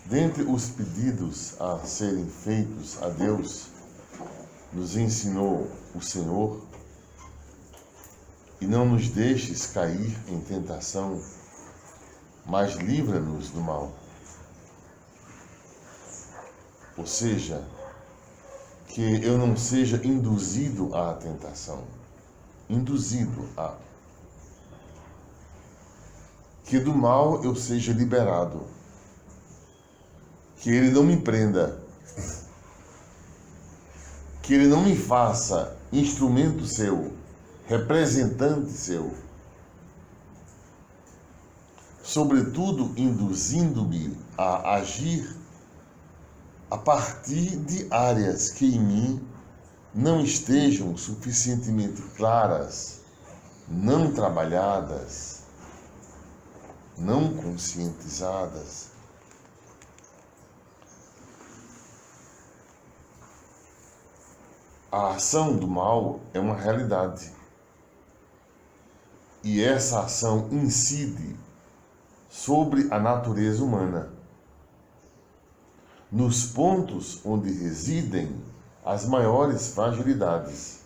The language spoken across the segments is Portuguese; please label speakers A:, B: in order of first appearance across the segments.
A: Dentre os pedidos a serem feitos a Deus, nos ensinou o Senhor: e não nos deixes cair em tentação, mas livra-nos do mal. Ou seja, que eu não seja induzido à tentação, que do mal eu seja liberado, que ele não me prenda, que ele não me faça instrumento seu, representante seu, sobretudo induzindo-me a agir a partir de áreas que em mim não estejam suficientemente claras, não trabalhadas, não conscientizadas. A ação do mal é uma realidade. E essa ação incide sobre a natureza humana, nos pontos onde residem as maiores fragilidades.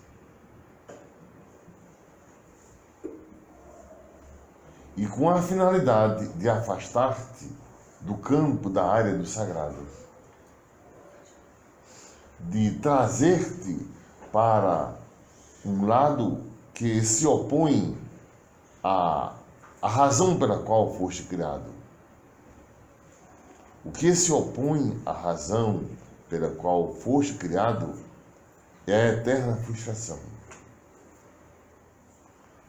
A: E com a finalidade de afastar-te do campo da área do sagrado, de trazer-te para um lado que se opõe à razão pela qual foste criado. O que se opõe à razão pela qual foste criado é a eterna frustração.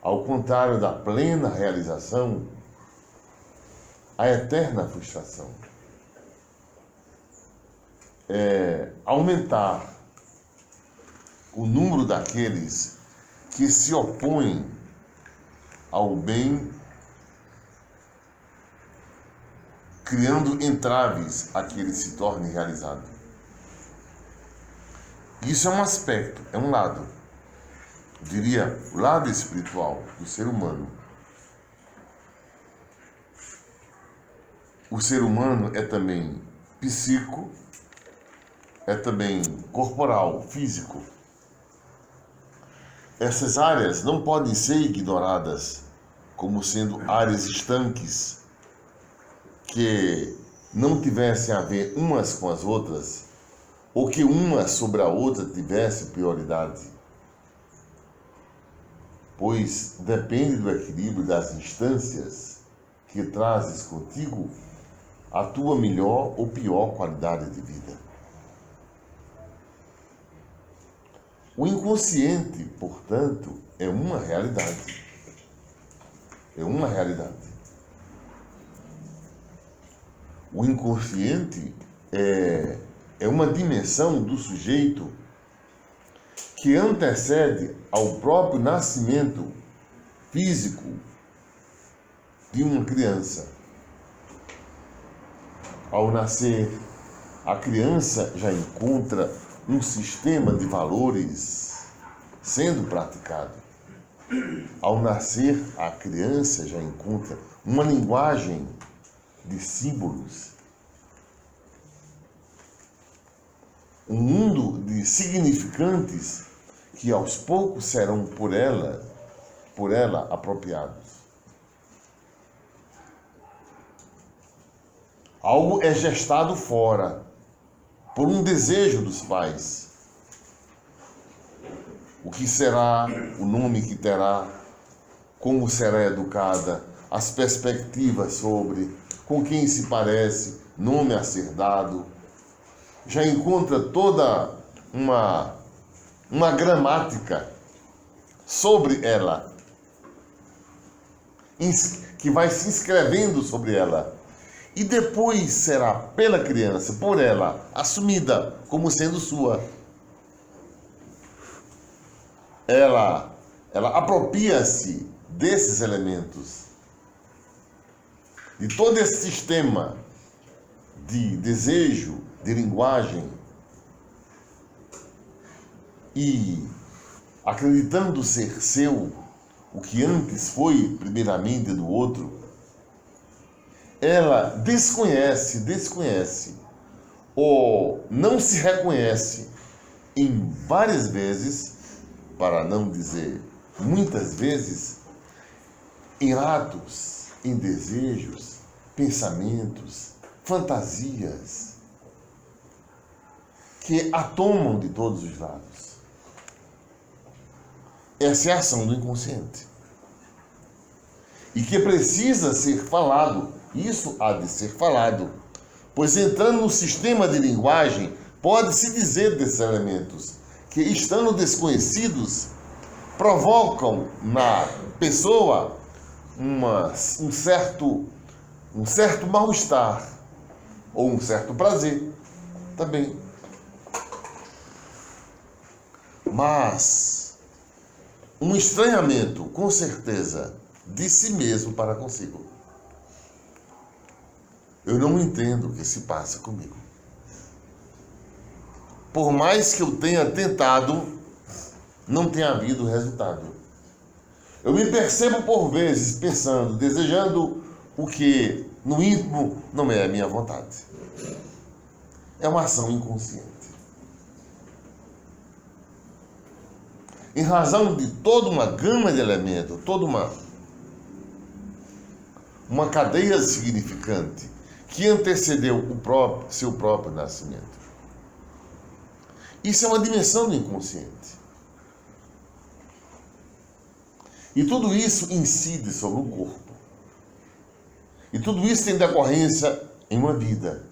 A: Ao contrário da plena realização, a eterna frustração é aumentar o número daqueles que se opõem ao bem, criando entraves a que ele se torne realizado. Isso é um aspecto, é um lado, eu diria, o lado espiritual do ser humano. O ser humano é também psíquico, é também corporal, físico. Essas áreas não podem ser ignoradas como sendo áreas estanques, que não tivessem a ver umas com as outras, ou que uma sobre a outra tivesse prioridade. Pois depende do equilíbrio das instâncias que trazes contigo a tua melhor ou pior qualidade de vida. O inconsciente, portanto, é uma realidade. É uma realidade. O inconsciente é uma dimensão do sujeito que antecede ao próprio nascimento físico de uma criança. Ao nascer, a criança já encontra um sistema de valores sendo praticado. Ao nascer, a criança já encontra uma linguagem de símbolos, um mundo de significantes que aos poucos serão por ela apropriados. Algo é gestado fora, por um desejo dos pais. O que será, o nome que terá, como será educada, as perspectivas sobre, com quem se parece, nome a ser dado. Já encontra toda uma gramática sobre ela, que vai se inscrevendo sobre ela. E depois será pela criança, por ela, assumida como sendo sua. Ela apropria-se desses elementos, de todo esse sistema de desejo, de linguagem, e acreditando ser seu, o que antes foi primeiramente do outro, ela desconhece ou não se reconhece em várias vezes, para não dizer muitas vezes, em atos, em desejos, pensamentos, fantasias que a tomam de todos os lados. Essa é a ação do inconsciente. E que precisa ser falado, isso há de ser falado, pois entrando no sistema de linguagem, pode-se dizer desses elementos que, estando desconhecidos, provocam na pessoa um certo mal-estar ou um certo prazer também. Mas um estranhamento, com certeza, de si mesmo para consigo. Eu não entendo o que se passa comigo. Por mais que eu tenha tentado, não tem havido resultado. Eu me percebo por vezes pensando, desejando o que no íntimo não é a minha vontade. É uma ação inconsciente. Em razão de toda uma gama de elementos, toda uma cadeia significante que antecedeu seu próprio nascimento. Isso é uma dimensão do inconsciente. E tudo isso incide sobre o corpo. E tudo isso tem decorrência em uma vida.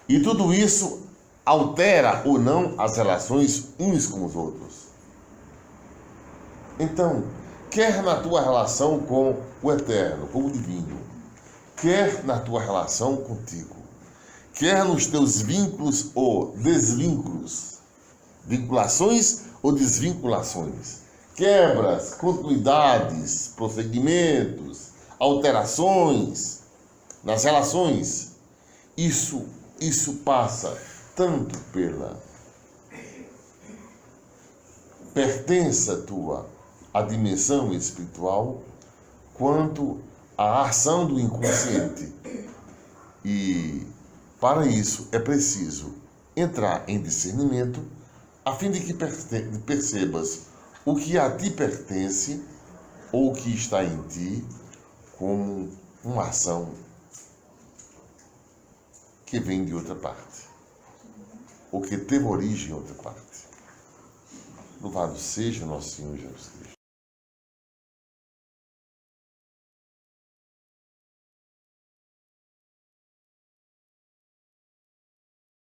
A: E tudo isso altera ou não as relações uns com os outros. Então, quer na tua relação com o eterno, com o divino, quer na tua relação contigo, quer nos teus vínculos ou desvínculos, vinculações ou desvinculações, quebras, continuidades, prosseguimentos, alterações nas relações, isso passa tanto pela pertença tua à dimensão espiritual, quanto à ação do inconsciente. E para isso é preciso entrar em discernimento, a fim de que percebas o que a ti pertence ou o que está em ti como uma ação que vem de outra parte, ou que teve origem em outra parte. Louvado seja nosso Senhor Jesus Cristo.